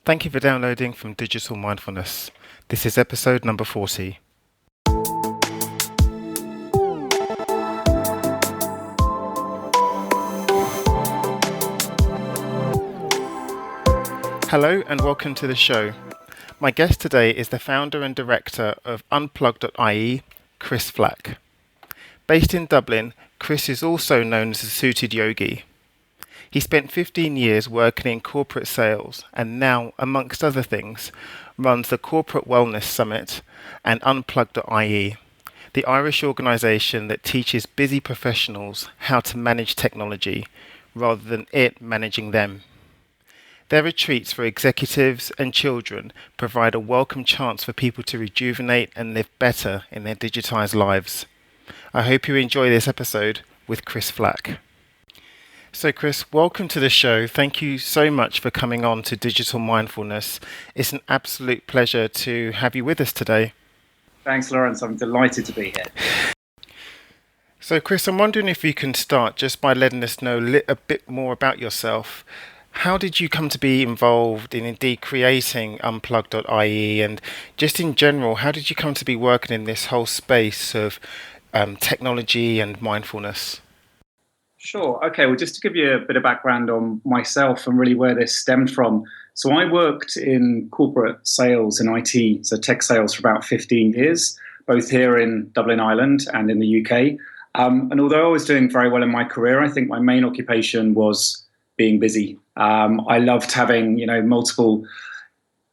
Thank you for downloading from Digital Mindfulness. This is episode number 40. Hello and welcome to the show. My guest today is the founder and director of unplug.ie, Chris Flack. Based in Dublin, Chris is also known as a suited yogi. He spent 15 years working in corporate sales and now, amongst other things, runs the Corporate Wellness Summit and unplug.ie, the Irish organisation that teaches busy professionals how to manage technology rather than it managing them. Their retreats for executives and children provide a welcome chance for people to rejuvenate and live better in their digitised lives. I hope you enjoy this episode with Chris Flack. So Chris, welcome to the show. Thank you so much for coming on to Digital Mindfulness. It's an absolute pleasure to have you with us today. Thanks, Lawrence. I'm delighted to be here. So Chris, I'm wondering if you can start just by letting us know a bit more about yourself. How did you come to be involved in indeed creating unplug.ie, and just in general, how did you come to be working in this whole space of technology and mindfulness? Sure. Okay. Well, just to give you a bit of background on myself and really where this stemmed from. So I worked in corporate sales and IT, so tech sales for about 15 years, both here in Dublin, Ireland and in the UK. And although I was doing very well in my career, I think my main occupation was being busy. I loved having, multiple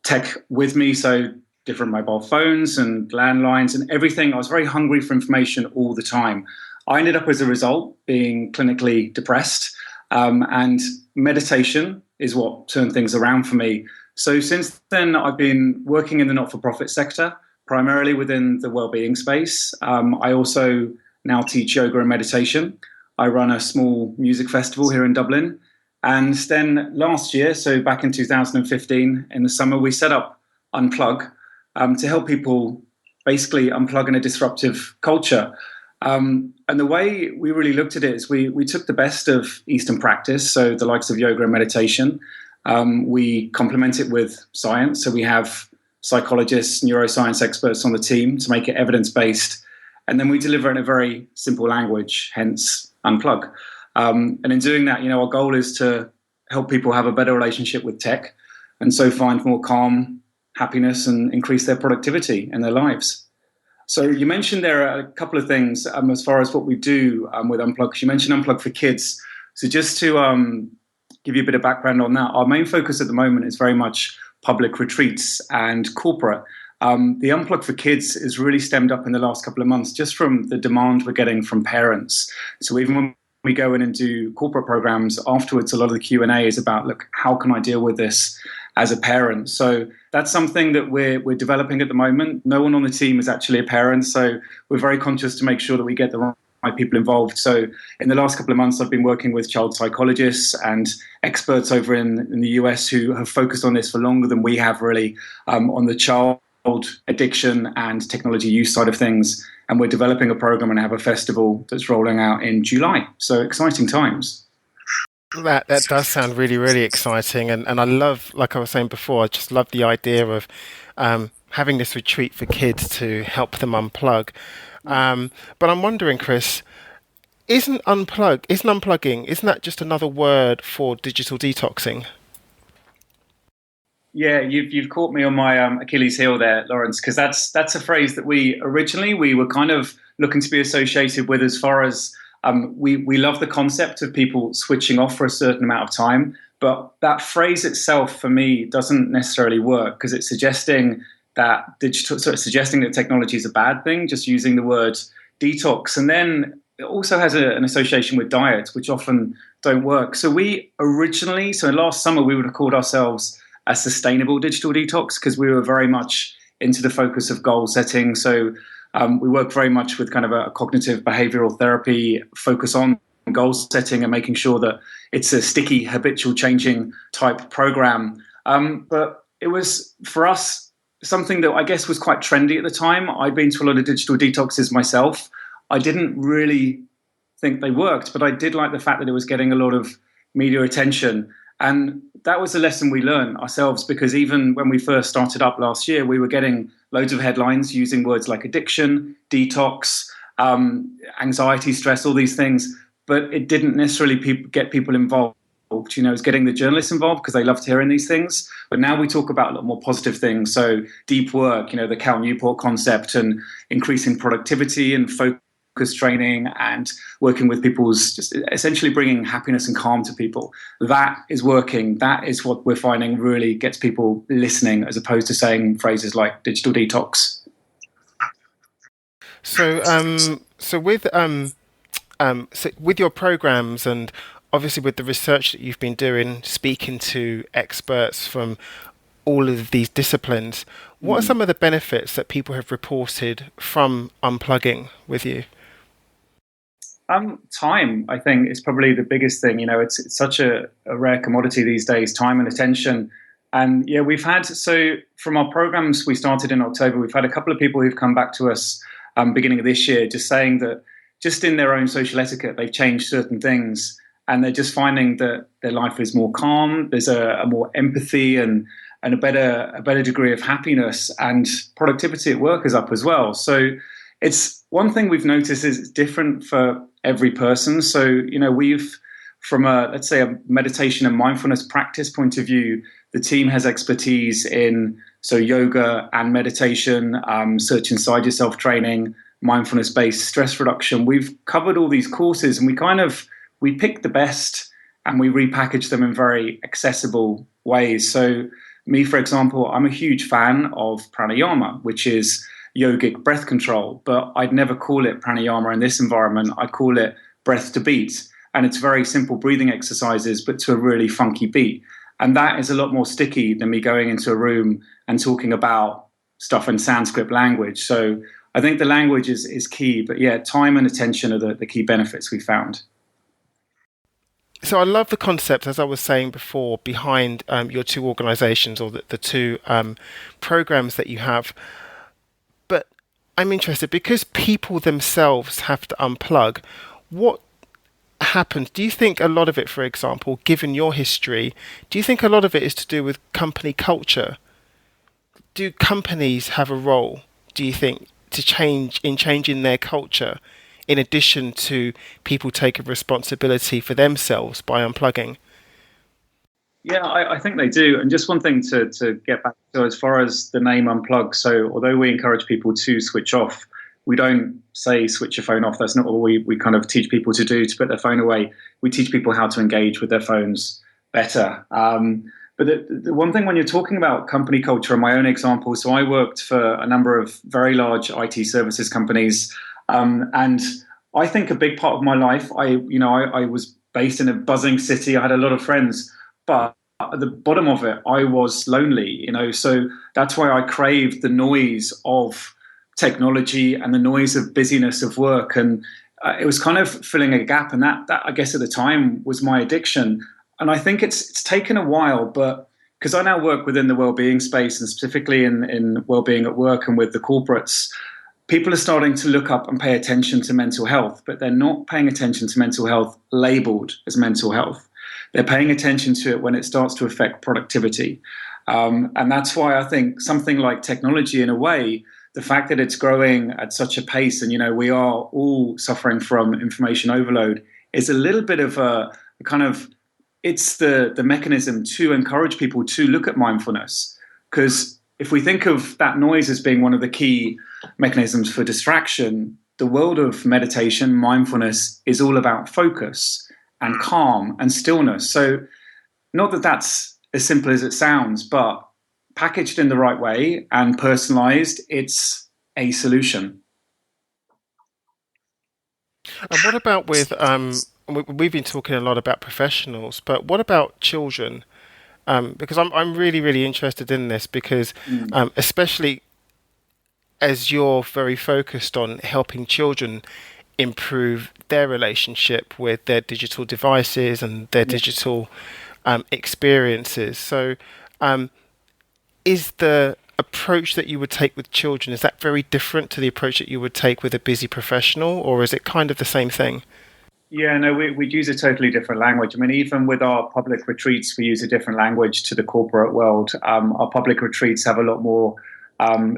tech with me, so different mobile phones and landlines and everything. I was very hungry for information all the time. I ended up, as a result, being clinically depressed, and meditation is what turned things around for me. So since then, I've been working in the not-for-profit sector, primarily within the well-being space. I also now teach yoga and meditation. I run a small music festival here in Dublin. And then last year, so back in 2015, in the summer, we set up Unplug to help people basically unplug in a disruptive culture. And the way we really looked at it is we took the best of Eastern practice, so the likes of yoga and meditation. We complement it with science. So we have psychologists, neuroscience experts on the team to make it evidence-based. And then we deliver it in a very simple language, hence Unplug. And in doing that, our goal is to help people have a better relationship with tech and so find more calm, happiness, and increase their productivity in their lives. So you mentioned there are a couple of things as far as what we do with Unplug, because you mentioned Unplug for kids. So just to give you a bit of background on that, our main focus at the moment is very much public retreats and corporate. The Unplug for kids is really stemmed up in the last couple of months just from the demand we're getting from parents. So even when we go in and do corporate programs afterwards, a lot of the Q&A is about, look, how can I deal with this as a parent? So that's something that we're developing at the moment. No one on the team is actually a parent, so we're very conscious to make sure that we get the right people involved. So in the last couple of months, I've been working with child psychologists and experts over in the US who have focused on this for longer than we have, really, on the child addiction and technology use side of things. And we're developing a program and have a festival that's rolling out in July. So exciting times. That does sound really, really exciting. And I love, like I was saying before, I just love the idea of having this retreat for kids to help them unplug. But I'm wondering, Chris, isn't unplugging, isn't that just another word for digital detoxing? Yeah, you've caught me on my Achilles heel there, Lawrence, because that's a phrase that we were kind of looking to be associated with, as far as we love the concept of people switching off for a certain amount of time, but that phrase itself for me doesn't necessarily work because it's suggesting that technology is a bad thing, just using the word detox, and then it also has an association with diet, which often don't work. So last summer we would have called ourselves a sustainable digital detox because we were very much into the focus of goal setting. So we work very much with kind of a cognitive behavioral therapy focus on goal setting and making sure that it's a sticky, habitual changing type program. But it was, for us, something that I guess was quite trendy at the time. I'd been to a lot of digital detoxes myself. I didn't really think they worked, but I did like the fact that it was getting a lot of media attention. And that was a lesson we learned ourselves, because even when we first started up last year, we were getting loads of headlines using words like addiction, detox, anxiety, stress, all these things. But it didn't necessarily get people involved. You know, it's getting the journalists involved because they loved hearing these things. But now we talk about a lot more positive things. So deep work, you know, the Cal Newport concept, and increasing productivity and focus training, and working with people's, just essentially bringing happiness and calm to people. That is working. That is what we're finding really gets people listening, as opposed to saying phrases like digital detox. So, so with your programs, and obviously with the research that you've been doing, speaking to experts from all of these disciplines, what are Mm. some of the benefits that people have reported from unplugging with you? Time, I think, is probably the biggest thing. You know, it's such a rare commodity these days, time and attention. And yeah, we've had, so from our programs we started in October, we've had a couple of people who've come back to us beginning of this year, just saying that just in their own social etiquette, they've changed certain things, and they're just finding that their life is more calm. There's a more empathy, and a better degree of happiness, and productivity at work is up as well. So it's one thing we've noticed is it's different for every person. So, you know, we've, from a, let's say, a meditation and mindfulness practice point of view, the team has expertise in, so yoga and meditation, search inside yourself training, mindfulness based stress reduction. We've covered all these courses, and we pick the best and we repackage them in very accessible ways. So me, for example, I'm a huge fan of pranayama, which is yogic breath control, but I'd never call it pranayama in this environment. I call it breath to beat. And it's very simple breathing exercises, but to a really funky beat. And that is a lot more sticky than me going into a room and talking about stuff in Sanskrit language. So I think the language is key. But yeah, time and attention are the key benefits we found. So I love the concept, as I was saying before, behind your two organisations, or the two programs that you have. But I'm interested, because people themselves have to unplug. What happens? Do you think a lot of it, for example, given your history, do you think a lot of it is to do with company culture? Do companies have a role, do you think, to changing their culture, in addition to people taking responsibility for themselves by unplugging? Yeah, I think they do. And just one thing to get back to, as far as the name Unplug. So although we encourage people to switch off, we don't say switch your phone off. That's not what we kind of teach people to do, to put their phone away. We teach people how to engage with their phones better. But the one thing, when you're talking about company culture, and my own example, so I worked for a number of very large IT services companies, and I think a big part of my life, I was based in a buzzing city. I had a lot of friends, but at the bottom of it, I was lonely, you know, so that's why I craved the noise of technology and the noise of busyness of work. And it was kind of filling a gap. And that, I guess, at the time was my addiction. And I think it's taken a while, but because I now work within the well-being space, and specifically in well-being at work and with the corporates, people are starting to look up and pay attention to mental health, but they're not paying attention to mental health labeled as mental health. They're paying attention to it when it starts to affect productivity. And that's why I think something like technology, in a way, the fact that it's growing at such a pace, and, you know, we are all suffering from information overload, is a little bit of a kind of, it's the mechanism to encourage people to look at mindfulness. Because if we think of that noise as being one of the key mechanisms for distraction, the world of meditation, mindfulness, is all about focus and calm and stillness. So not that that's as simple as it sounds, but packaged in the right way and personalized, it's a solution. And what about with we've been talking a lot about professionals, but what about children? Because I'm really really interested in this, because Mm. especially as you're very focused on helping children improve their relationship with their digital devices and their Yeah. digital experiences. So, um, is the approach that you would take with children, is that very different to the approach that you would take with a busy professional, or is it kind of the same thing? Yeah, no, we'd use a totally different language. I mean, even with our public retreats, we use a different language to the corporate world. Our public retreats have a lot more,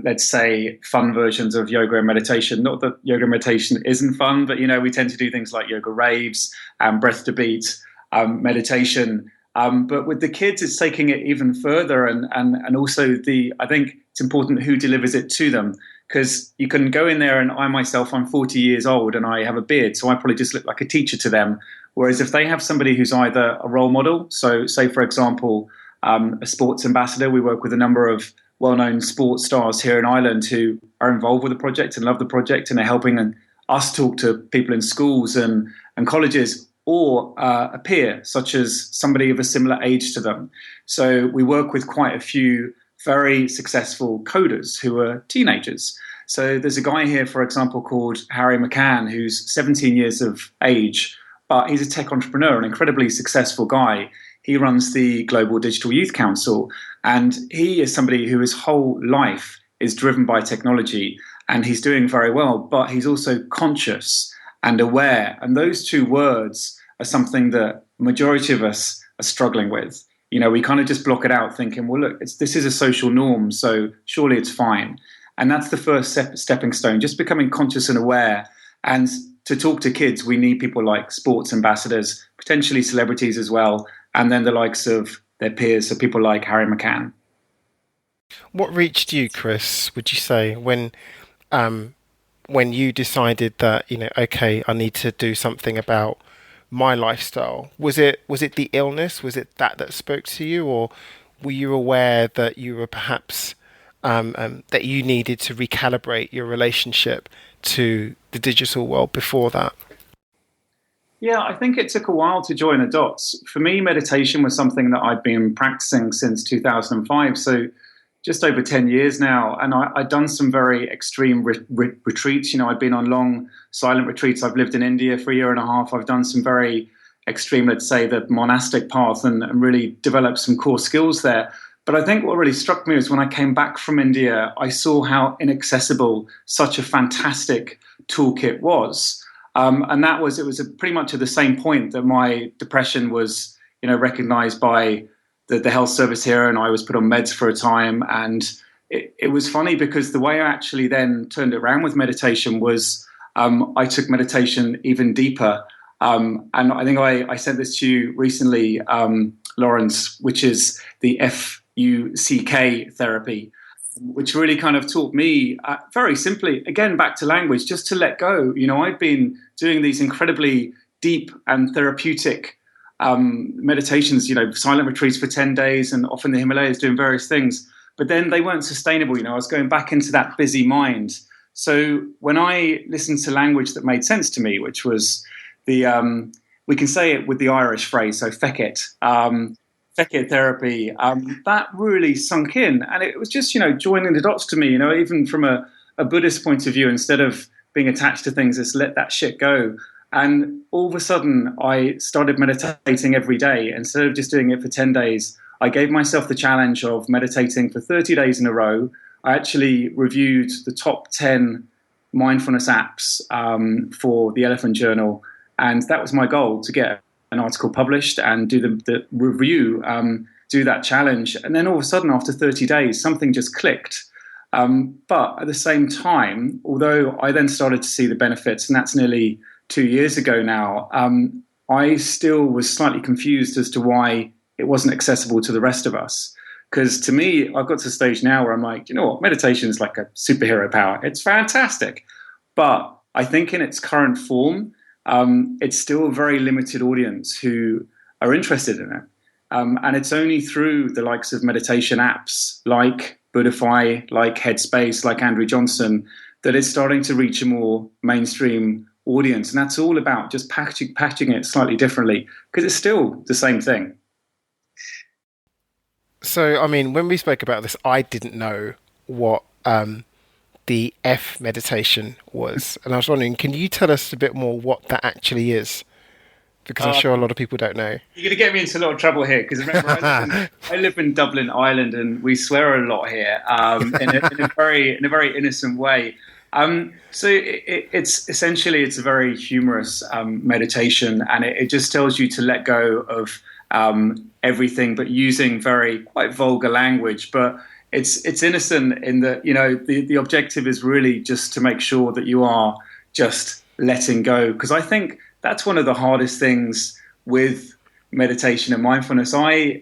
let's say, fun versions of yoga and meditation. Not that yoga and meditation isn't fun, but we tend to do things like yoga raves and breath to beat, meditation. But with the kids, it's taking it even further, and also I think it's important who delivers it to them, because you can go in there, and I myself, I'm 40 years old and I have a beard, so I probably just look like a teacher to them. Whereas if they have somebody who's either a role model, so say for example, a sports ambassador, we work with a number of well-known sports stars here in Ireland who are involved with the project and love the project and are helping us talk to people in schools and colleges, or a peer, such as somebody of a similar age to them. So we work with quite a few very successful coders who are teenagers. So there's a guy here, for example, called Harry McCann, who's 17 years of age, but he's a tech entrepreneur, an incredibly successful guy. He runs the Global Digital Youth Council, and he is somebody who his whole life is driven by technology, and he's doing very well, but he's also conscious and aware. And those two words are something that the majority of us are struggling with. We kind of just block it out thinking, well, look, this is a social norm, so surely it's fine. And that's the first stepping stone, just becoming conscious and aware. And to talk to kids, we need people like sports ambassadors, potentially celebrities as well, and then the likes of their peers, so people like Harry McCann. What reached you, Chris, would you say, when you decided that, okay, I need to do something about my lifestyle? Was it the illness? Was it that spoke to you, or were you aware that you were perhaps that you needed to recalibrate your relationship to the digital world before that? Yeah, I think it took a while to join the dots. For me, meditation was something that I'd been practicing since 2005, so just over 10 years now. And I'd done some very extreme retreats. I'd been on long silent retreats. I've lived in India for a year and a half. I've done some very extreme, let's say, the monastic path, and really developed some core skills there. But I think what really struck me was when I came back from India, I saw how inaccessible such a fantastic toolkit was. And it was pretty much at the same point that my depression was, recognized by the health service here, and I was put on meds for a time. And it was funny because the way I actually then turned it around with meditation was I took meditation even deeper. And I think I sent this to you recently, Lawrence, which is the FUCK therapy, which really kind of taught me very simply, again, back to language, just to let go. I'd been doing these incredibly deep and therapeutic meditations, silent retreats for 10 days and off in the Himalayas doing various things. But then they weren't sustainable. I was going back into that busy mind. So when I listened to language that made sense to me, which was we can say it with the Irish phrase, so feck it. Feck it therapy, that really sunk in. And it was just, joining the dots to me, even from a Buddhist point of view, instead of being attached to things, just let that shit go. And all of a sudden, I started meditating every day. Instead of just doing it for 10 days, I gave myself the challenge of meditating for 30 days in a row. I actually reviewed the top 10 mindfulness apps for the Elephant Journal. And that was my goal, to get an article published and do the review, do that challenge. And then all of a sudden, after 30 days, something just clicked. But at the same time, although I then started to see the benefits, and that's nearly 2 years ago now, I still was slightly confused as to why it wasn't accessible to the rest of us. Because to me, I've got to the stage now where I'm like, you know what, meditation is like a superhero power. It's fantastic. But I think in its current form, it's still a very limited audience who are interested in it. And it's only through the likes of meditation apps like Buddhify, like Headspace, like Andrew Johnson, that it's starting to reach a more mainstream audience. And that's all about just packaging it slightly differently, because it's still the same thing. So, I mean, when we spoke about this, I didn't know what the F meditation was. And I was wondering, can you tell us a bit more what that actually is? Because I'm sure a lot of people don't know. You're going to get me into a lot of trouble here, because remember, I live in Dublin, Ireland, and we swear a lot here in a very innocent way. It's essentially it's a very humorous meditation, and it just tells you to let go of everything, but using very quite vulgar language. But it's innocent in that the objective is really just to make sure that you are just letting go. Because I think that's one of the hardest things with meditation and mindfulness. I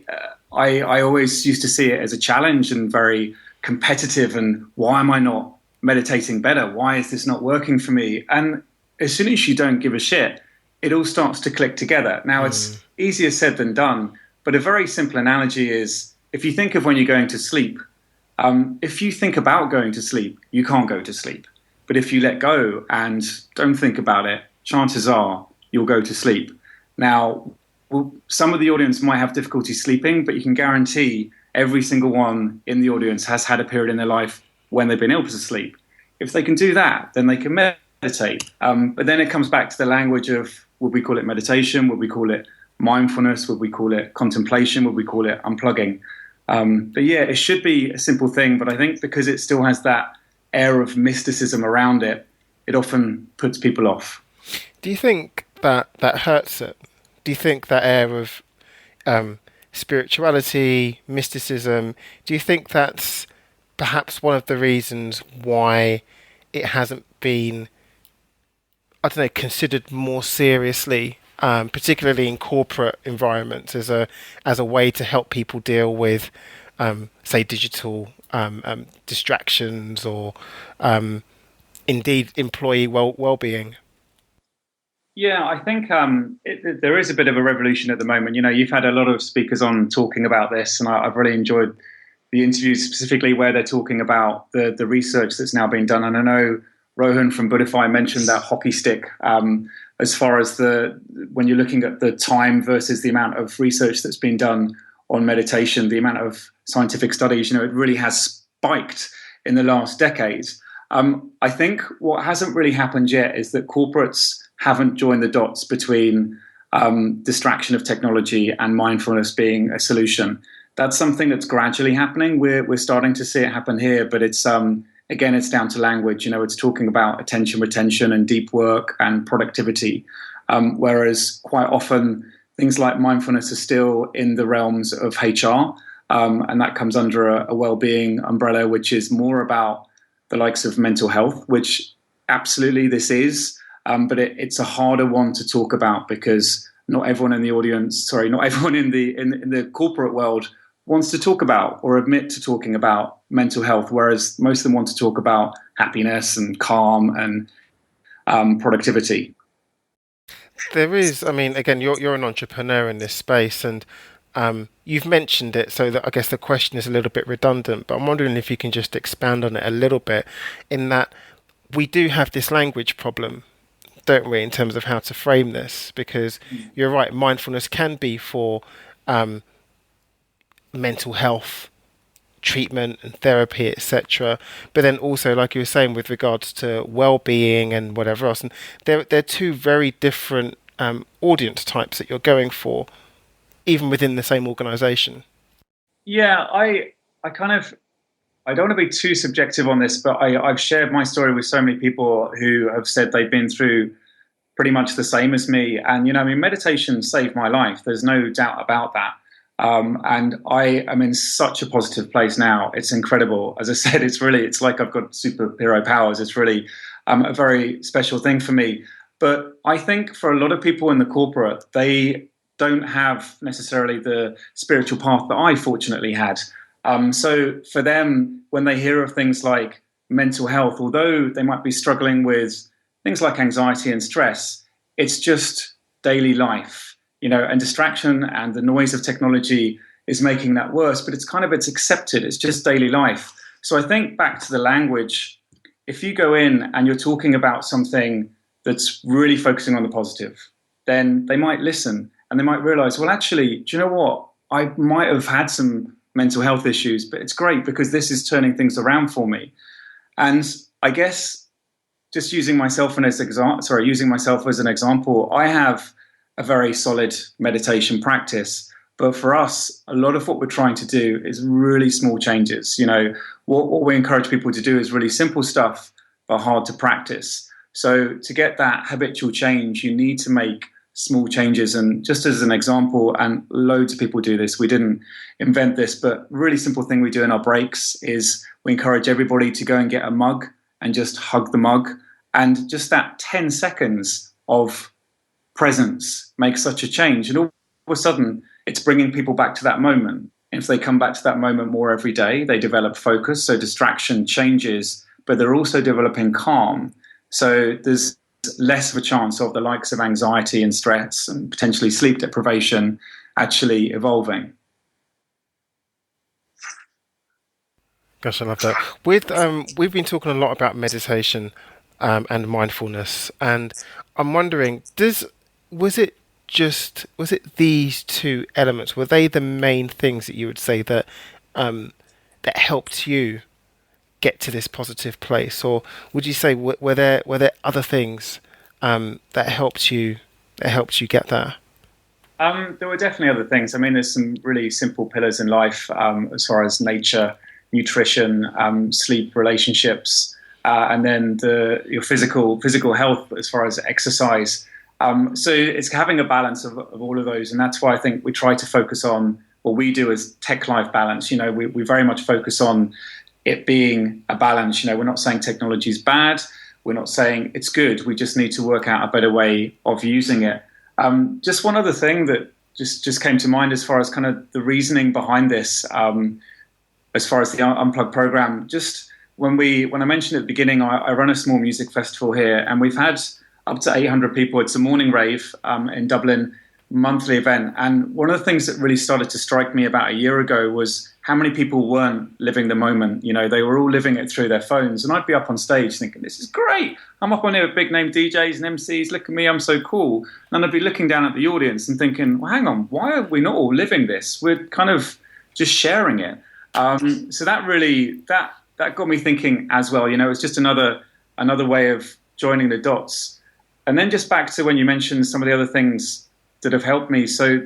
always used to see it as a challenge and very competitive. And why am I not meditating better? Why is this not working for me? And as soon as you don't give a shit, it all starts to click together. Now, it's easier said than done, but a very simple analogy is if you think of when you're going to sleep, if you think about going to sleep, you can't go to sleep. But if you let go and don't think about it, chances are you'll go to sleep. Now, some of the audience might have difficulty sleeping, but you can guarantee every single one in the audience has had a period in their life when they've been able to sleep. If they can do that, then they can meditate. But then it comes back to the language of, would we call it meditation? Would we call it mindfulness? Would we call it contemplation? Would we call it unplugging? But yeah, it should be a simple thing, but I think because it still has that air of mysticism around it, it often puts people off. Do you think that hurts it? Do you think that air of spirituality, mysticism, do you think that's perhaps one of the reasons why it hasn't been, I don't know, considered more seriously, particularly in corporate environments, as a way to help people deal with, say, digital distractions or indeed employee well-being? Yeah, I think there is a bit of a revolution at the moment. You've had a lot of speakers on talking about this, and I've really enjoyed the interviews specifically where they're talking about the research that's now being done. And I know Rohan from Buddhify mentioned that hockey stick as far as when you're looking at the time versus the amount of research that's been done on meditation, the amount of scientific studies, it really has spiked in the last decade. I think what hasn't really happened yet is that corporates haven't joined the dots between distraction of technology and mindfulness being a solution. That's something that's gradually happening. We're starting to see it happen here, but it's again, it's down to language. It's talking about attention retention and deep work and productivity, whereas quite often things like mindfulness are still in the realms of HR, and that comes under a well-being umbrella, which is more about the likes of mental health, which absolutely this is. But it's a harder one to talk about because not everyone in the audience, sorry, not everyone in the corporate world wants to talk about or admit to talking about mental health, whereas most of them want to talk about happiness and calm and productivity. There is, I mean, again, you're an entrepreneur in this space, and you've mentioned it, so that I guess the question is a little bit redundant. But I'm wondering if you can just expand on it a little bit, in that we do have this language problem, don't we, in terms of how to frame this? Because you're right, mindfulness can be for mental health treatment and therapy, etc. But then also, like you were saying, with regards to well-being and whatever else, and they're two very different audience types that you're going for, even within the same organisation. Yeah, I don't want to be too subjective on this, but I've shared my story with so many people who have said they've been through pretty much the same as me. And, meditation saved my life. There's no doubt about that. And I am in such a positive place now. It's incredible. As I said, it's like I've got superhero powers. It's really a very special thing for me. But I think for a lot of people in the corporate, they don't have necessarily the spiritual path that I fortunately had. So for them, when they hear of things like mental health, although they might be struggling with things like anxiety and stress, it's just daily life, and distraction and the noise of technology is making that worse, but it's accepted. It's just daily life. So I think back to the language, if you go in and you're talking about something that's really focusing on the positive, then they might listen and they might realize, well, actually, do you know what? I might have had some mental health issues, but it's great because this is turning things around for me. And I guess just using myself as an example, I have a very solid meditation practice. But for us, a lot of what we're trying to do is really small changes. What we encourage people to do is really simple stuff, but hard to practice. So to get that habitual change, you need to make small changes. And just as an example, and loads of people do this, we didn't invent this, but really simple thing we do in our breaks is we encourage everybody to go and get a mug and just hug the mug. And just that 10 seconds of presence makes such a change. And all of a sudden, it's bringing people back to that moment. If they come back to that moment more every day, they develop focus. So distraction changes, but they're also developing calm. So there's less of a chance of the likes of anxiety and stress and potentially sleep deprivation actually evolving. Gosh, I love that. With we've been talking a lot about meditation and mindfulness, and I'm wondering, does was it was it these two elements? Were they the main things that you would say that that helped you get to this positive place, or would you say were there other things that helped you get there? There were definitely other things. I mean, there's some really simple pillars in life as far as nature, nutrition, sleep, relationships, and then your physical health as far as exercise. So it's having a balance of all of those, and that's why I think we try to focus on what we do as tech life balance. You know, we very much focus on it being a balance. You know, we're not saying technology is bad. We're not saying it's good. We just need to work out a better way of using it. Just one other thing that just came to mind as far as kind of the reasoning behind this, as far as the Unplugged program. Just when I mentioned at the beginning, I run a small music festival here, and we've had up to 800 people. It's a morning rave in Dublin, monthly event. And one of the things that really started to strike me about a year ago was how many people weren't living the moment. You know, they were all living it through their phones. And I'd be up on stage thinking, this is great. I'm up on here with big name DJs and MCs. Look at me, I'm so cool. And I'd be looking down at the audience and thinking, well, hang on, why are we not all living this? We're kind of just sharing it. So that really, that got me thinking as well. You know, it's just another way of joining the dots. And then just back to when you mentioned some of the other things that have helped me. So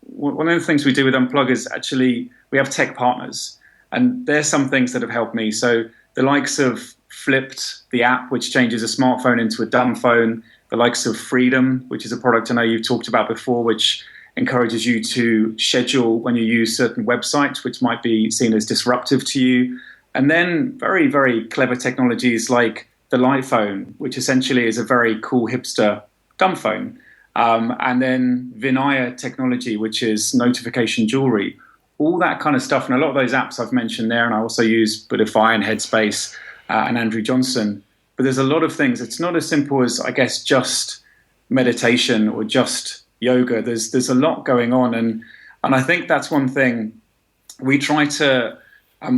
one of the things we do with Unplug is actually we have tech partners, and there's some things that have helped me. So the likes of Flipped, the app which changes a smartphone into a dumb phone, the likes of Freedom, which is a product I know you've talked about before, which encourages you to schedule when you use certain websites, which might be seen as disruptive to you. And then very, very clever technologies like the Light Phone, which essentially is a very cool hipster dumb phone. And then Vinaya technology, which is notification jewelry, all that kind of stuff. And a lot of those apps I've mentioned there, and I also use Budify and Headspace and Andrew Johnson. But there's a lot of things. It's not as simple as, I guess, just meditation or just yoga. There's a lot going on. And I think that's one thing we try to,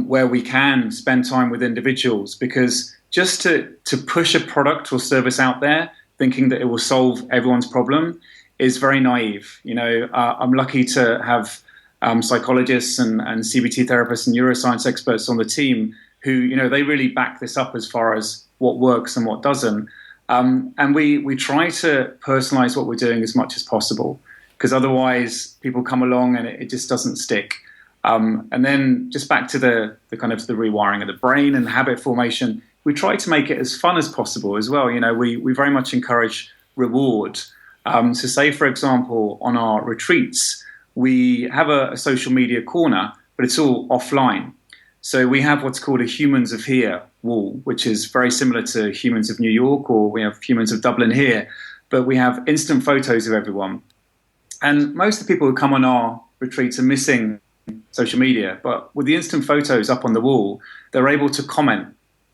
where we can, spend time with individuals, because just to push a product or service out there thinking that it will solve everyone's problem is very naive. You know, I'm lucky to have psychologists and CBT therapists and neuroscience experts on the team who, you know, they really back this up as far as what works and what doesn't. And we try to personalize what we're doing as much as possible, because otherwise people come along and it just doesn't stick. And then just back to the kind of the rewiring of the brain and habit formation, we try to make it as fun as possible as well. You know, we very much encourage reward. So say, for example, on our retreats, we have a social media corner, but it's all offline. So we have what's called a Humans of Here wall, which is very similar to Humans of New York, or we have Humans of Dublin here, but we have instant photos of everyone. And most of the people who come on our retreats are missing social media, but with the instant photos up on the wall, they're able to comment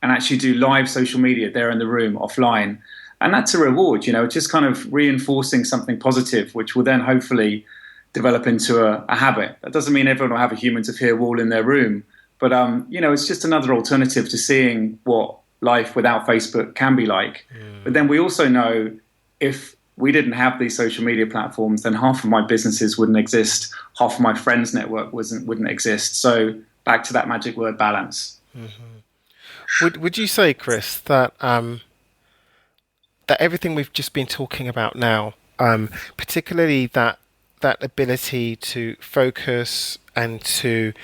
and actually do live social media there in the room offline. And that's a reward, you know, it's just kind of reinforcing something positive, which will then hopefully develop into a habit. That doesn't mean everyone will have a Humans of Here wall in their room, but, you know, it's just another alternative to seeing what life without Facebook can be like. But then we also know if we didn't have these social media platforms, then half of my businesses wouldn't exist, half of my friends' network wouldn't exist. So back to that magic word, balance. Would you say, Chris, that that everything we've just been talking about now, particularly that ability to focus and to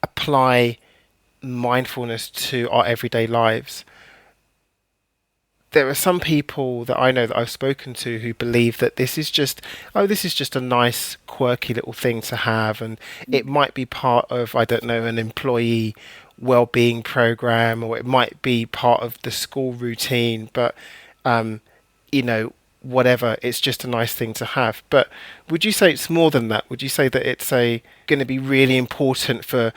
apply mindfulness to our everyday lives, there are some people that I know that I've spoken to who believe that this is just a nice, quirky little thing to have, and it might be part of, I don't know, an employee well-being program, or it might be part of the school routine, but um, you know, whatever, it's just a nice thing to have. But would you say it's more than that? Would you say that it's a going to be really important for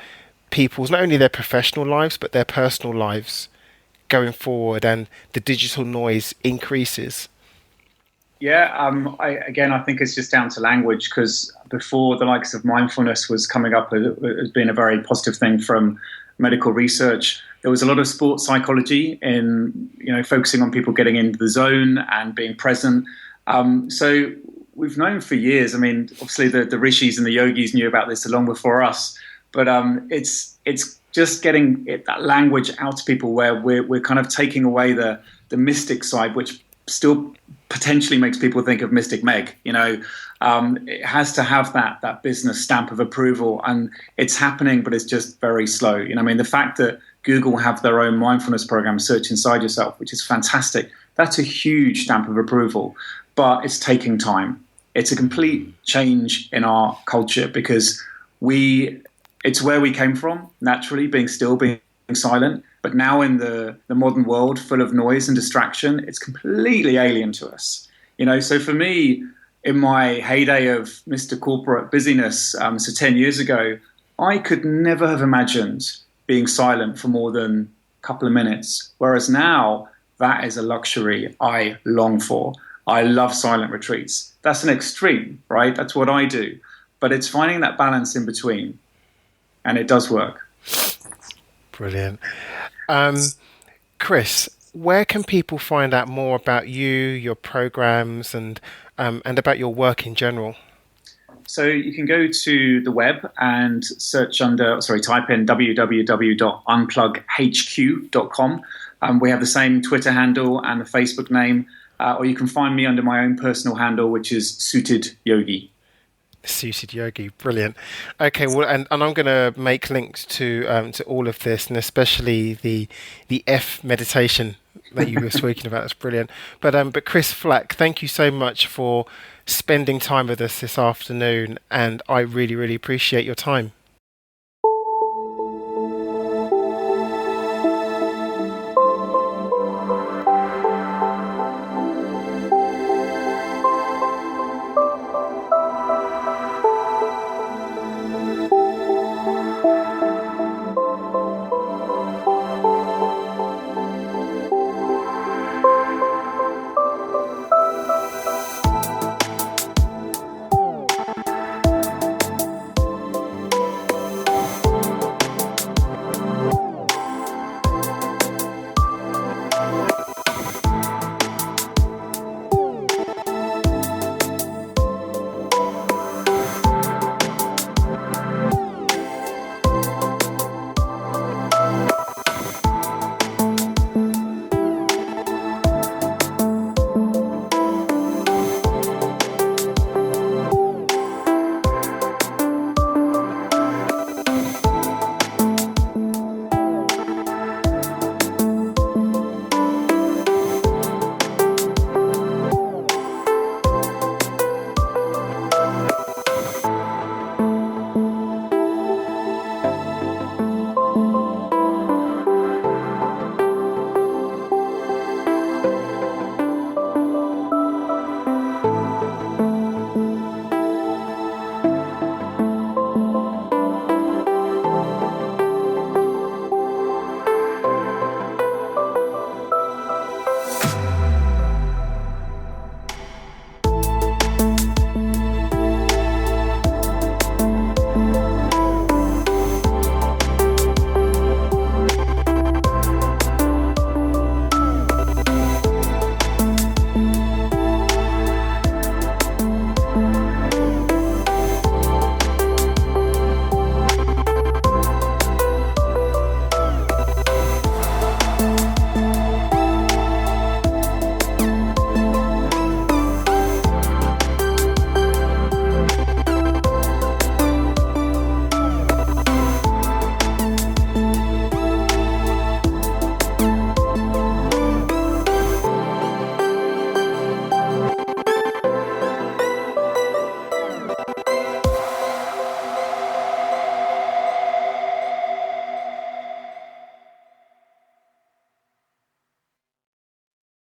people's not only their professional lives but their personal lives going forward, and the digital noise increases? Yeah, I think it's just down to language because before the likes of mindfulness was coming up as being a very positive thing from medical research. There was a lot of sports psychology in focusing on people getting into the zone and being present. So we've known for years. I mean, obviously the rishis and the yogis knew about this long before us, but it's just getting that language out to people where we're kind of taking away the mystic side, which still potentially makes people think of Mystic Meg. It has to have that business stamp of approval, and it's happening, but it's just very slow. I mean, the fact that Google have their own mindfulness program, Search Inside Yourself, which is fantastic. That's a huge stamp of approval, but it's taking time. It's a complete change in our culture because it's where we came from, naturally, being still, being silent. But now in the modern world full of noise and distraction, it's completely alien to us. So for me, in my heyday of Mr. Corporate busyness, so 10 years ago, I could never have imagined being silent for more than a couple of minutes. Whereas now, that is a luxury I long for. I love silent retreats. That's an extreme, right? That's what I do. But it's finding that balance in between. And it does work. Brilliant. Chris, where can people find out more about you, your programs, and about your work in general? So you can go to the web and type in www.unplughq.com. We have the same Twitter handle and the Facebook name, or you can find me under my own personal handle, which is Suited Yogi. Suited Yogi, brilliant. Okay, well, and I'm going to make links to all of this, and especially the F meditation that you were speaking about. That's brilliant. But Chris Flack, thank you so much for spending time with us this afternoon, and I really, really appreciate your time.